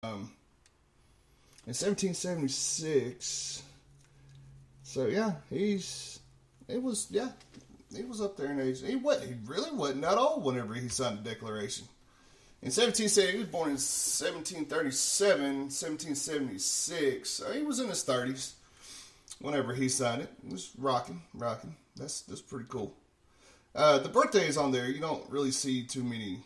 in 1776. So yeah, he was up there in age. He really wasn't that old whenever he signed the Declaration. In 1770, he was born in 1737, 1776. So he was in his 30s whenever he signed it. It was rocking. That's pretty cool. The birthdays on there, you don't really see too many,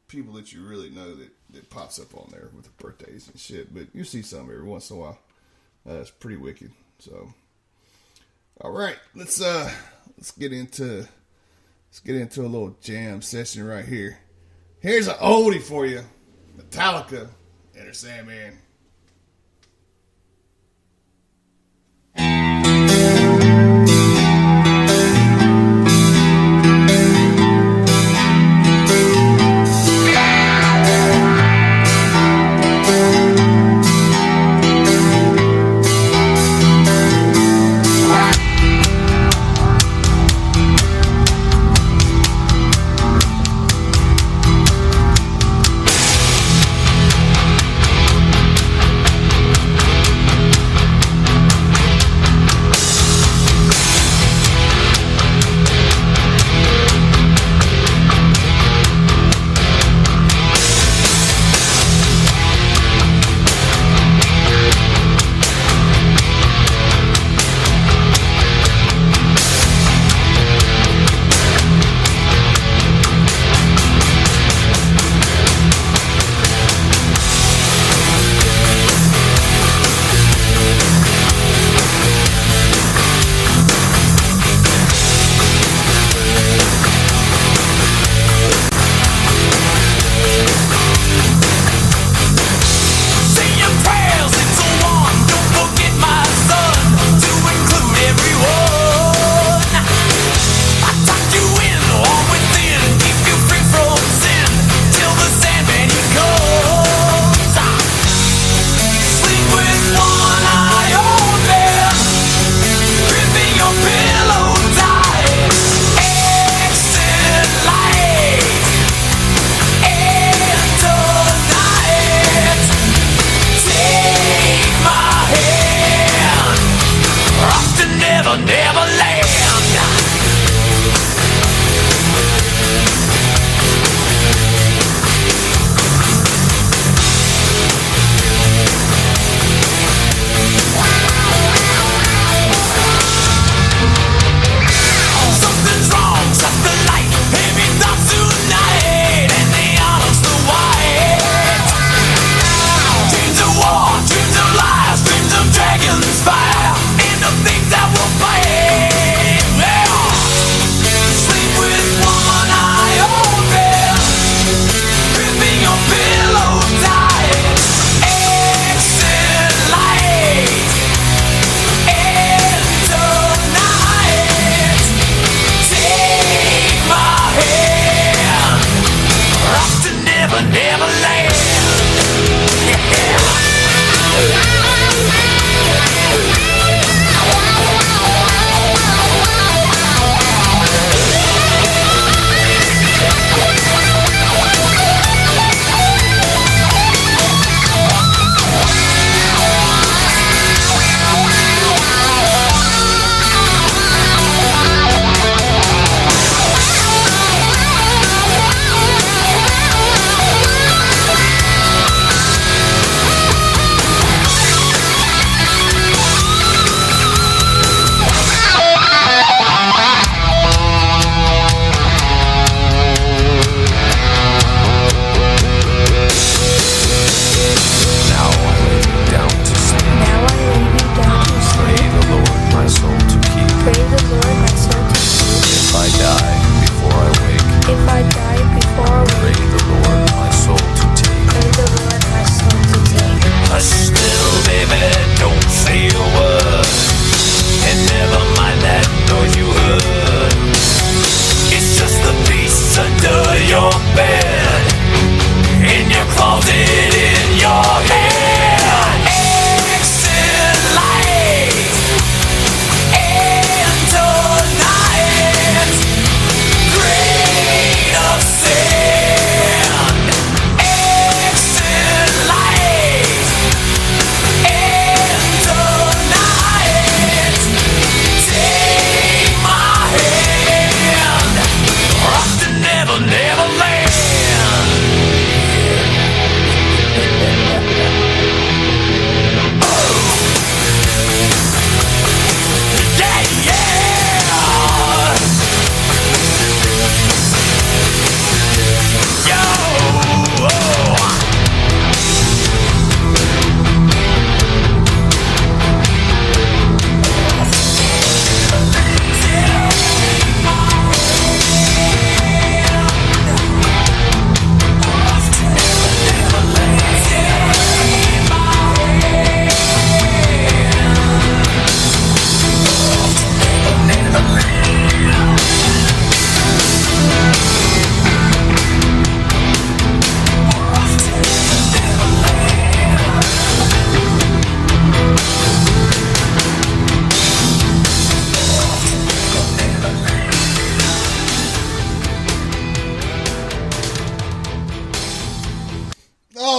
people that you really know that pops up on there with the birthdays and shit. But you see some every once in a while. It's pretty wicked. So, all right, let's get into a little jam session right here. Here's an oldie for you, Metallica, Enter Sandman.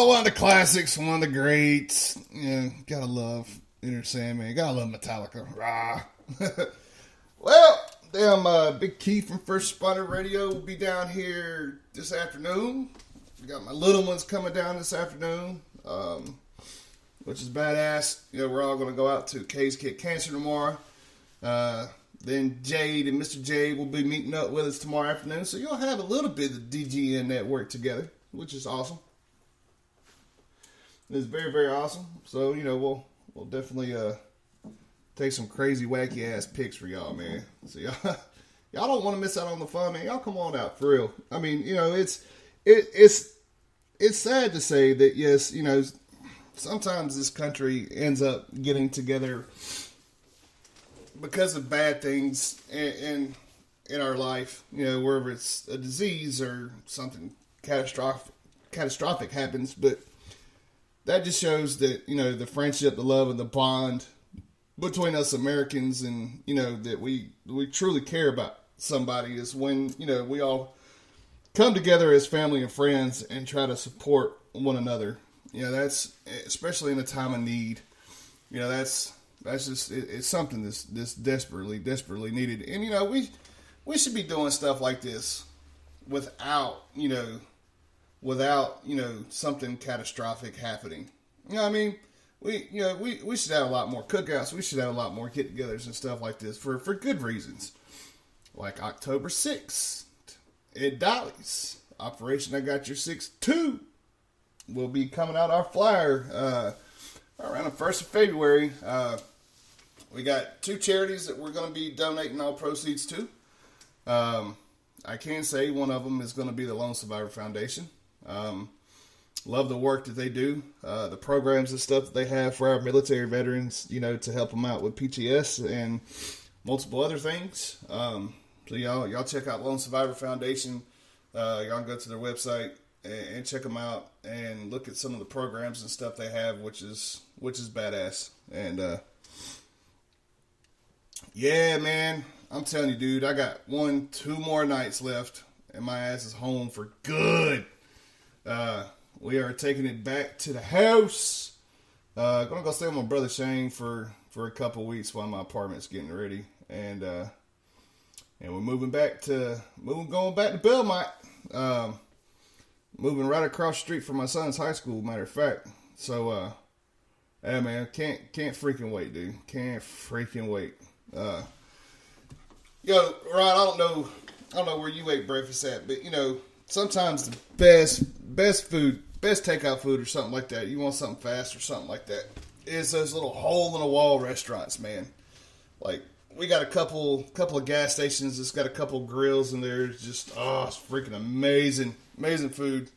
Oh, one of the classics, one of the greats. Yeah, gotta love Enter Sandman. Gotta love Metallica. Rah. Well, damn, Big Keith from First Responder Radio will be down here this afternoon. We got my little ones coming down this afternoon, which is badass. You know, we're all going to go out to K's Kick Cancer tomorrow. Then Jade and Mr. Jade will be meeting up with us tomorrow afternoon. So you'll have a little bit of DGN network together, which is awesome. It's very, very awesome. So, you know, we'll definitely take some crazy, wacky ass pics for y'all, man. So y'all don't want to miss out on the fun, man. Y'all come on out for real. I mean, you know, it's sad to say that, yes, you know, sometimes this country ends up getting together because of bad things in our life, you know, wherever it's a disease or something catastrophic happens. But that just shows that, you know, the friendship, the love, and the bond between us Americans, and, you know, that we truly care about somebody is when, you know, we all come together as family and friends and try to support one another. You know, that's, especially in a time of need, you know, that's just, it's something that's desperately needed. And, you know, we should be doing stuff like this without something catastrophic happening. You know what I mean? We should have a lot more cookouts. We should have a lot more get-togethers and stuff like this for good reasons. Like October 6th at Dolly's, Operation I Got Your 6-2 will be coming out our flyer around the 1st of February. We got 2 charities that we're going to be donating all proceeds to. I can say one of them is going to be the Lone Survivor Foundation. Love the work that they do, the programs and stuff that they have for our military veterans, you know, to help them out with PTS and multiple other things. So y'all check out Lone Survivor Foundation. Y'all go to their website and check them out and look at some of the programs and stuff they have, which is badass. And yeah, man, I'm telling you, dude, I got 1-2 more nights left, and my ass is home for good. We are taking it back to the house. Gonna go stay with my brother Shane for a couple weeks while my apartment's getting ready, and we're going back to Belmont. Moving right across the street from my son's high school, matter of fact. So, yeah, man, can't freaking wait, dude. Can't freaking wait. Yo, Rod, I don't know where you ate breakfast at, but, you know, sometimes the best takeout food or something like that, you want something fast or something like that, is those little hole-in-the-wall restaurants, man. Like, we got a couple of gas stations that's got a couple grills in there. It's just, it's freaking amazing food.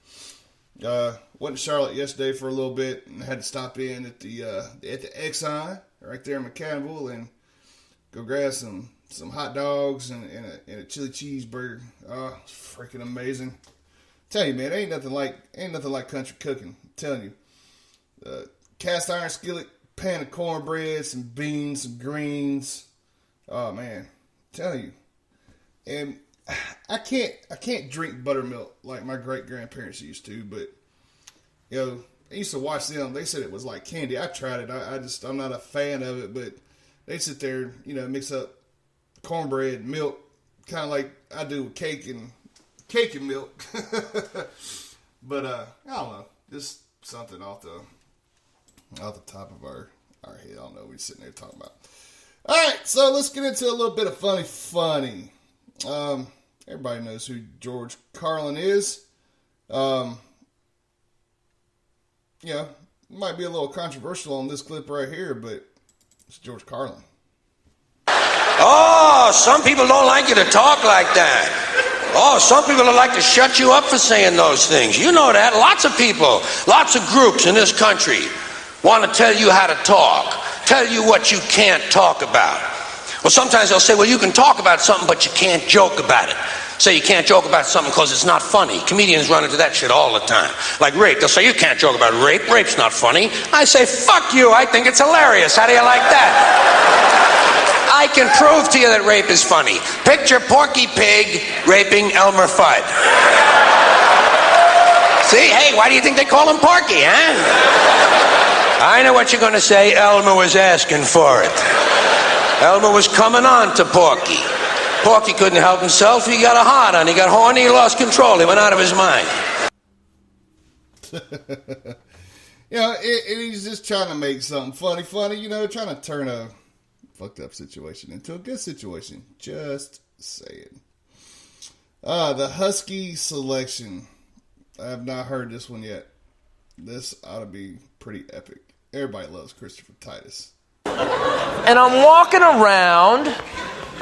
Went to Charlotte yesterday for a little bit and had to stop in at the Exxon right there in McCannville and go grab some hot dogs and a chili cheeseburger. Oh, it's freaking amazing. Tell you, man, ain't nothing like country cooking. I'm telling you. Cast iron skillet, pan of cornbread, some beans, some greens. Oh man, I'm telling you. And I can't drink buttermilk like my great grandparents used to, but you know, I used to watch them. They said it was like candy. I tried it. I'm not a fan of it, but they sit there, you know, mix up cornbread, milk, kind of like I do with cake and milk. But I don't know, just something off the top of our head. I don't know what we're sitting there talking about. All right, so let's get into a little bit of funny. Everybody knows who George Carlin is. You know, it might be a little controversial on this clip right here, but it's George Carlin. Oh, some people don't like you to talk like that. Oh, some people would like to shut you up for saying those things. You know that. Lots of people, lots of groups in this country want to tell you how to talk, tell you what you can't talk about. Well, sometimes they'll say, well, you can talk about something, but you can't joke about it. Say you can't joke about something because it's not funny. Comedians run into that shit all the time. Like rape. They'll say, you can't joke about rape. Rape's not funny. I say, fuck you. I think it's hilarious. How do you like that? I can prove to you that rape is funny. Picture Porky Pig raping Elmer Fudd. See, hey, why do you think they call him Porky, huh? I know what you're going to say. Elmer was asking for it. Elmer was coming on to Porky. Porky couldn't help himself. He got a hard on. He got horny. He lost control. He went out of his mind. He's just trying to make something funny, trying to turn a fucked up situation into a good situation. Just saying. The Husky selection. I have not heard this one yet. This ought to be pretty epic. Everybody loves Christopher Titus. And I'm walking around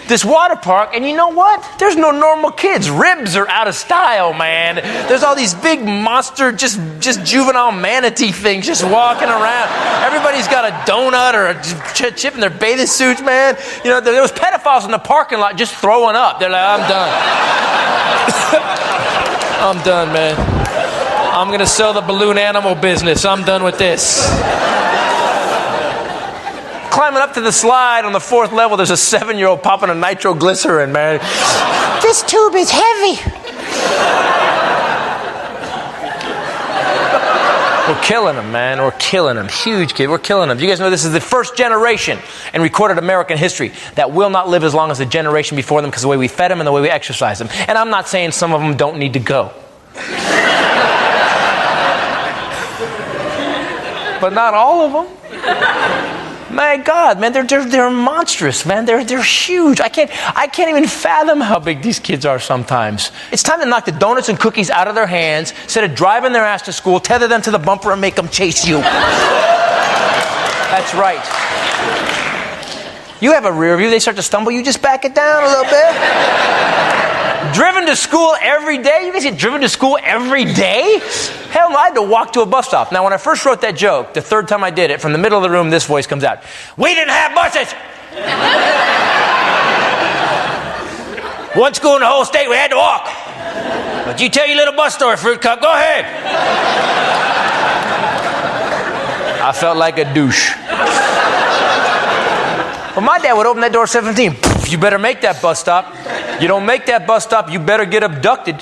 this water park, and you know what? There's no normal kids. Ribs are out of style, man. There's all these big monster, just juvenile manatee things just walking around. Everybody's got a donut or a chip in their bathing suits, man. You know, there was pedophiles in the parking lot just throwing up. They're like, I'm done. I'm done, man. I'm going to sell the balloon animal business. I'm done with this. Climbing up to the slide on the 4th level, there's a 7-year-old popping a nitroglycerin, man. This tube is heavy. We're killing them, man. We're killing them. Huge kid. We're killing them. Do you guys know this is the first generation in recorded American history that will not live as long as the generation before them because of the way we fed them and the way we exercise them? And I'm not saying some of them don't need to go. But not all of them. My God, man, they're monstrous, man. They're huge. I can't even fathom how big these kids are sometimes. It's time to knock the donuts and cookies out of their hands, instead of driving their ass to school, tether them to the bumper and make them chase you. That's right. You have a rear view, they start to stumble, you just back it down a little bit. Driven to school every day? You guys get driven to school every day? Hell no, I had to walk to a bus stop. Now, when I first wrote that joke, the 3rd time I did it, from the middle of the room, this voice comes out. We didn't have buses! One school in the whole state, we had to walk. But you tell your little bus story, Fruit Cup. Go ahead. I felt like a douche. But my dad would open that door at 17. You better make that bus stop. You don't make that bus stop, you better get abducted.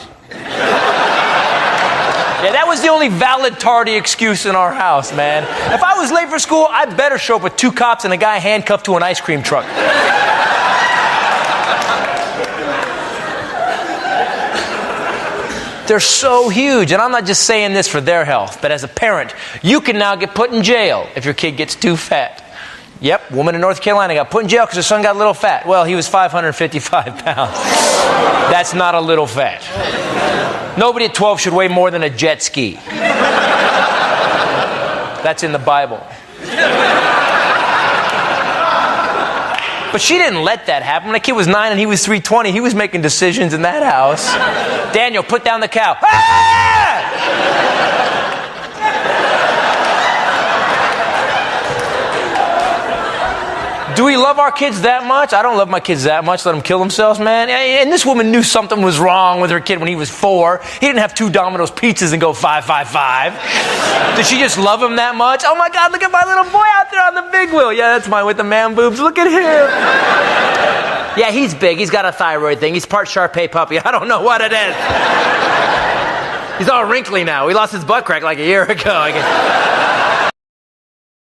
Yeah, that was the only valid tardy excuse in our house, man. If I was late for school, I better show up with 2 cops and a guy handcuffed to an ice cream truck. They're so huge, and I'm not just saying this for their health, but as a parent, you can now get put in jail if your kid gets too fat. Yep, woman in North Carolina got put in jail because her son got a little fat. Well, he was 555 pounds. That's not a little fat. Nobody at 12 should weigh more than a jet ski. That's in the Bible. But she didn't let that happen. When the kid was 9 and he was 320, he was making decisions in that house. Daniel, put down the cow. Ah! Do we love our kids that much? I don't love my kids that much. Let them kill themselves, man. And this woman knew something was wrong with her kid when he was 4. He didn't have 2 Domino's pizzas and go 555. Did she just love him that much? Oh my God, look at my little boy out there on the big wheel. Yeah, that's mine with the man boobs. Look at him. Yeah, he's big. He's got a thyroid thing. He's part Shar-Pei puppy. I don't know what it is. He's all wrinkly now. He lost his butt crack like a year ago, I guess.